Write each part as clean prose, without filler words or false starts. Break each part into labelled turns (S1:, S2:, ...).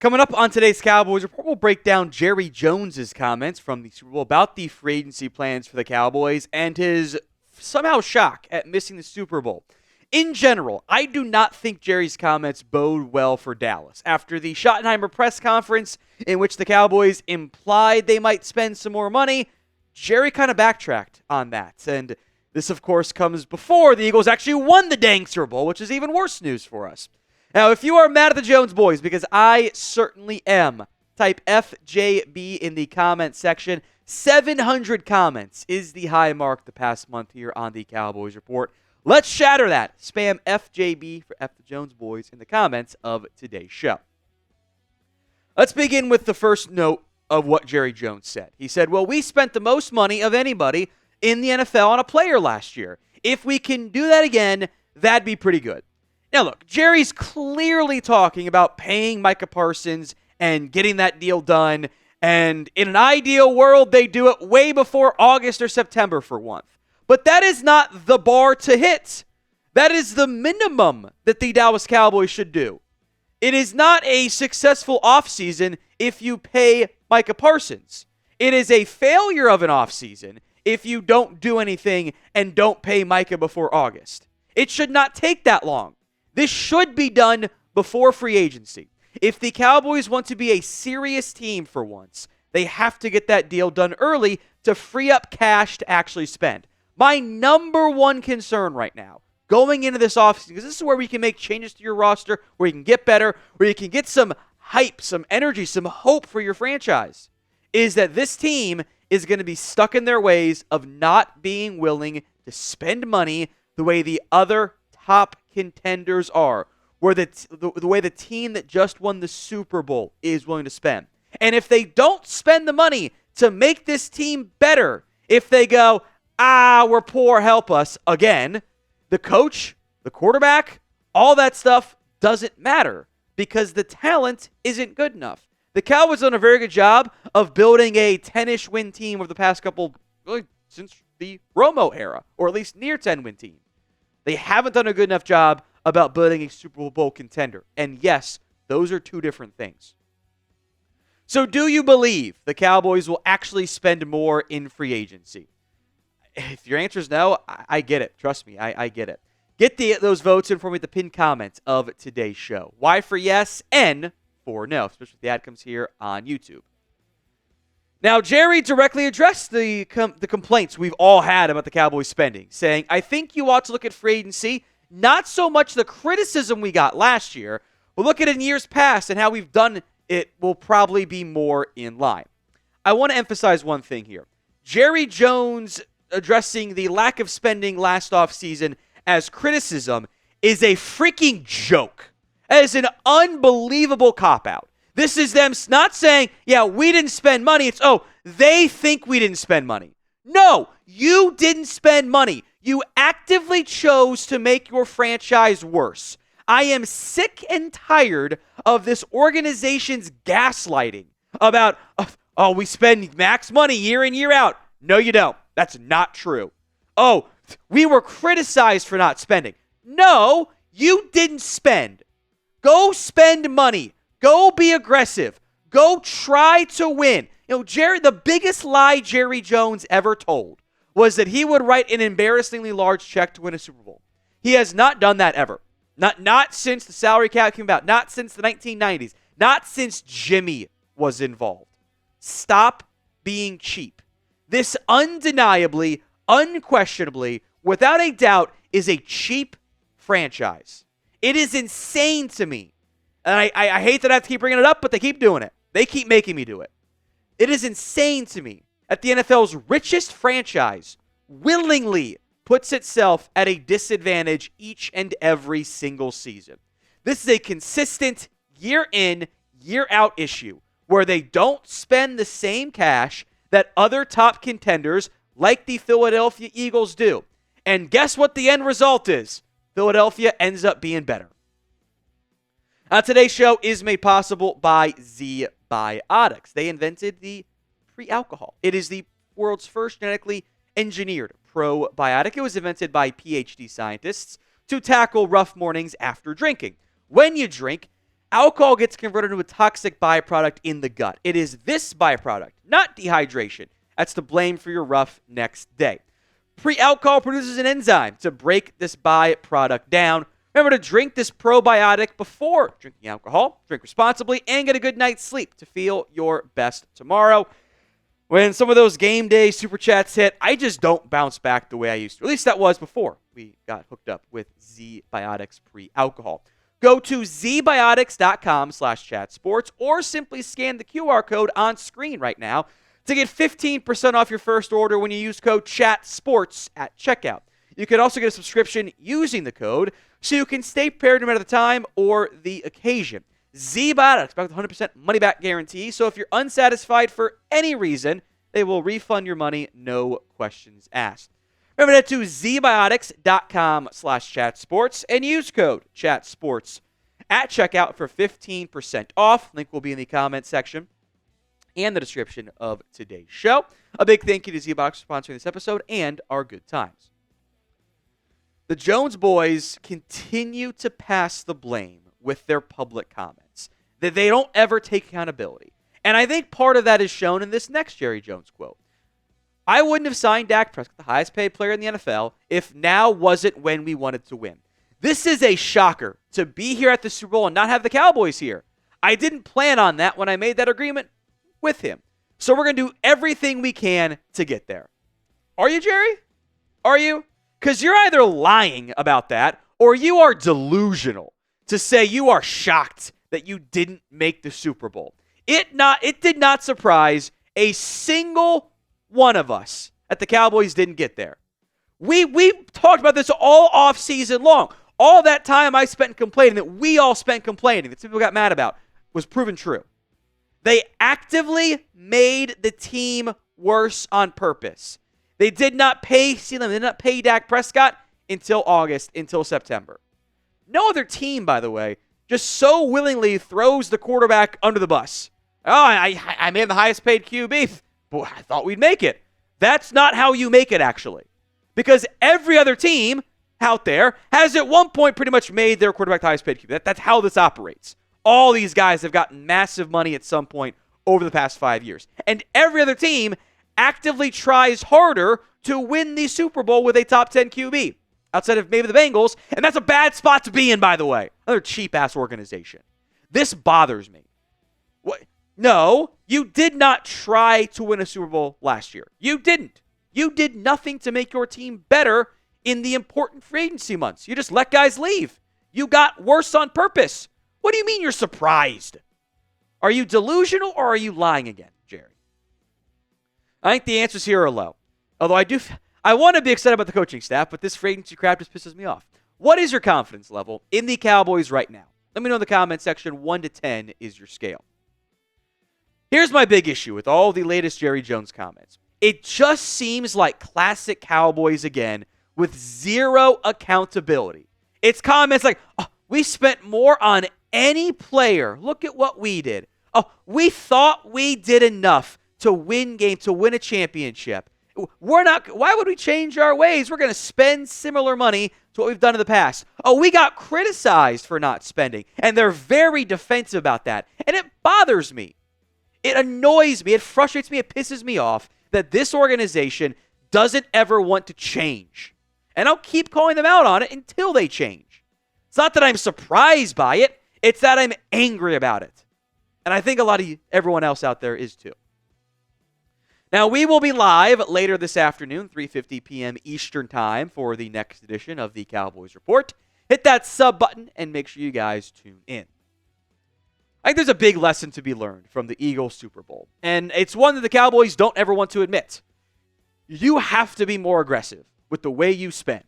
S1: Coming up on today's Cowboys Report, we'll break down Jerry Jones's comments from the Super Bowl about the free agency plans for the Cowboys and his somehow shock at missing the Super Bowl. In general, I do not think Jerry's comments bode well for Dallas. After the Schottenheimer press conference in which the Cowboys implied they might spend some more money, Jerry kind of backtracked on that. And this, of course, comes before the Eagles actually won the dang Super Bowl, which is even worse news for us. Now, if you are mad at the Jones boys, because I certainly am, type FJB in the comment section. 700 comments is the high mark the past month here on the Cowboys Report. Let's shatter that. Spam FJB for F the Jones boys in the comments of today's show. Let's begin with the first note of what Jerry Jones said. He said, well, we spent the most money of anybody in the NFL on a player last year. If we can do that again, that'd be pretty good. Now, look, Jerry's clearly talking about paying Micah Parsons and getting that deal done. And in an ideal world, they do it way before August or September for once. But that is not the bar to hit. That is the minimum that the Dallas Cowboys should do. It is not a successful offseason if you pay Micah Parsons. It is a failure of an offseason if you don't do anything and don't pay Micah before August. It should not take that long. This should be done before free agency. If the Cowboys want to be a serious team for once, they have to get that deal done early to free up cash to actually spend. My number one concern right now, going into this offseason, because this is where we can make changes to your roster, where you can get better, where you can get some hype, some energy, some hope for your franchise, is that this team is going to be stuck in their ways of not being willing to spend money the way the other top contenders are, where the way the team that just won the Super Bowl is willing to spend. And if they don't spend the money to make this team better, if they go, we're poor, help us, again, the coach, the quarterback, all that stuff doesn't matter because the talent isn't good enough. The Cowboys have done a very good job of building a 10-ish win team over the past couple, really, since the Romo era, or at least near 10-win team. They haven't done a good enough job about building a Super Bowl contender. And yes, those are two different things. So do you believe the Cowboys will actually spend more in free agency? If your answer is no, I get it. Trust me, I get it. Get those votes in for me at the pinned comments of today's show. Y for yes, N for no, especially if the ad comes here on YouTube. Now, Jerry directly addressed the complaints we've all had about the Cowboys spending, saying, I think you ought to look at free agency, not so much the criticism we got last year, but look at it in years past and how we've done it will probably be more in line. I want to emphasize one thing here. Jerry Jones addressing the lack of spending last offseason as criticism is a freaking joke. That is an unbelievable cop-out. This is them not saying, yeah, we didn't spend money. It's, they think we didn't spend money. No, you didn't spend money. You actively chose to make your franchise worse. I am sick and tired of this organization's gaslighting about, we spend max money year in, year out. No, you don't. That's not true. We were criticized for not spending. No, you didn't spend. Go spend money. Go be aggressive. Go try to win. Jerry, the biggest lie Jerry Jones ever told was that he would write an embarrassingly large check to win a Super Bowl. He has not done that ever. Not since the salary cap came about. Not since the 1990s. Not since Jimmy was involved. Stop being cheap. This undeniably, unquestionably, without a doubt, is a cheap franchise. It is insane to me. And I hate that I have to keep bringing it up, but they keep doing it. They keep making me do it. It is insane to me that the NFL's richest franchise willingly puts itself at a disadvantage each and every single season. This is a consistent year in, year out issue where they don't spend the same cash that other top contenders like the Philadelphia Eagles do. And guess what the end result is? Philadelphia ends up being better. Today's show is made possible by Z-Biotics. They invented the pre-alcohol. It is the world's first genetically engineered probiotic. It was invented by PhD scientists to tackle rough mornings after drinking. When you drink, Alcohol gets converted into a toxic byproduct in the gut. It is this byproduct, not dehydration, that's to blame for your rough next day. Pre-alcohol produces an enzyme to break this byproduct down. Remember to drink this probiotic before drinking alcohol. Drink responsibly and get a good night's sleep to feel your best tomorrow. When some of those game day super chats hit, I just don't bounce back the way I used to. At least that was before we got hooked up with Z-Biotics pre-alcohol. Go to zbiotics.com/chatsports or simply scan the QR code on screen right now to get 15% off your first order when you use code CHATSPORTS at checkout. You can also get a subscription using the code so you can stay prepared no matter the time or the occasion. Z-Biotics, back with 100% money-back guarantee, so if you're unsatisfied for any reason, they will refund your money, no questions asked. Remember to head to zbiotics.com/chatsports and use code CHATSPORTS at checkout for 15% off. Link will be in the comment section and the description of today's show. A big thank you to Z-Biotics for sponsoring this episode and our good times. The Jones boys continue to pass the blame with their public comments, that they don't ever take accountability. And I think part of that is shown in this next Jerry Jones quote. I wouldn't have signed Dak Prescott, the highest paid player in the NFL, if now wasn't when we wanted to win. This is a shocker to be here at the Super Bowl and not have the Cowboys here. I didn't plan on that when I made that agreement with him. So we're going to do everything we can to get there. Are you, Jerry? Are you? Because you're either lying about that or you are delusional to say you are shocked that you didn't make the Super Bowl. It did not surprise a single one of us that the Cowboys didn't get there. We talked about this all off season long. All that time I spent complaining, that we all spent complaining, that people got mad about, was proven true. They actively made the team worse on purpose. They did not pay Dak Prescott until August, until September. No other team, by the way, just so willingly throws the quarterback under the bus. Oh, I made the highest paid QB. Boy, I thought we'd make it. That's not how you make it, actually. Because every other team out there has at one point pretty much made their quarterback the highest paid QB. That's how this operates. All these guys have gotten massive money at some point over the past 5 years. And every other team actively tries harder to win the Super Bowl with a top 10 QB. Outside of maybe the Bengals. And that's a bad spot to be in, by the way. Another cheap-ass organization. This bothers me. What? No, you did not try to win a Super Bowl last year. You didn't. You did nothing to make your team better in the important free agency months. You just let guys leave. You got worse on purpose. What do you mean you're surprised? Are you delusional or are you lying again, Jerry? I think the answers here are low. Although I want to be excited about the coaching staff, but this free agency crap just pisses me off. What is your confidence level in the Cowboys right now? Let me know in the comment section. 1 to 10 is your scale. Here's my big issue with all the latest Jerry Jones comments. It just seems like classic Cowboys again with zero accountability. It's comments like, oh, we spent more on any player. Look at what we did. Oh, we thought we did enough to win games, to win a championship. Why would we change our ways? We're going to spend similar money to what we've done in the past. Oh, we got criticized for not spending, and they're very defensive about that. And it bothers me. It annoys me. It frustrates me. It pisses me off that this organization doesn't ever want to change. And I'll keep calling them out on it until they change. It's not that I'm surprised by it. It's that I'm angry about it. And I think everyone else out there is too. Now, we will be live later this afternoon, 3:50 p.m. Eastern Time, for the next edition of the Cowboys Report. Hit that sub button and make sure you guys tune in. I think there's a big lesson to be learned from the Eagles Super Bowl, and it's one that the Cowboys don't ever want to admit. You have to be more aggressive with the way you spend.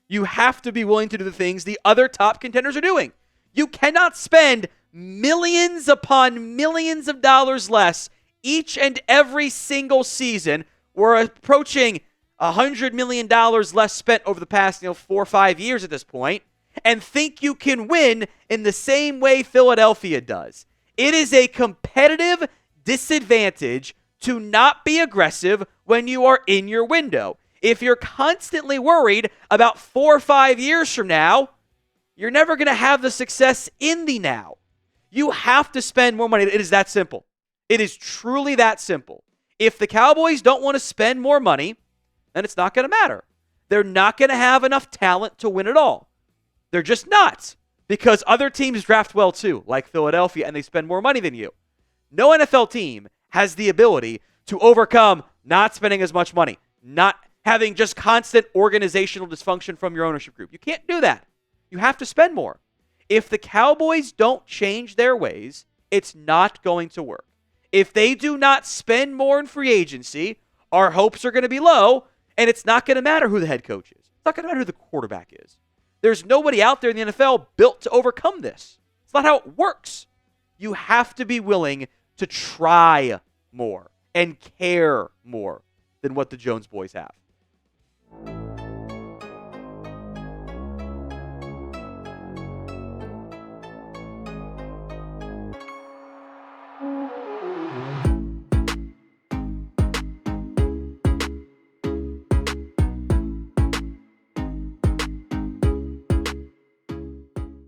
S1: You have to be willing to do the things the other top contenders are doing. You cannot spend millions upon millions of dollars less each and every single season. We're approaching $100 million less spent over the past 4 or 5 years at this point, and think you can win in the same way Philadelphia does. It is a competitive disadvantage to not be aggressive when you are in your window. If you're constantly worried about 4 or 5 years from now, you're never going to have the success in the now. You have to spend more money. It is that simple. It is truly that simple. If the Cowboys don't want to spend more money, then it's not going to matter. They're not going to have enough talent to win it all. They're just not, because other teams draft well too, like Philadelphia, and they spend more money than you. No NFL team has the ability to overcome not spending as much money, not having just constant organizational dysfunction from your ownership group. You can't do that. You have to spend more. If the Cowboys don't change their ways, it's not going to work. If they do not spend more in free agency, our hopes are going to be low, and it's not going to matter who the head coach is. It's not going to matter who the quarterback is. There's nobody out there in the NFL built to overcome this. It's not how it works. You have to be willing to try more and care more than what the Jones boys have.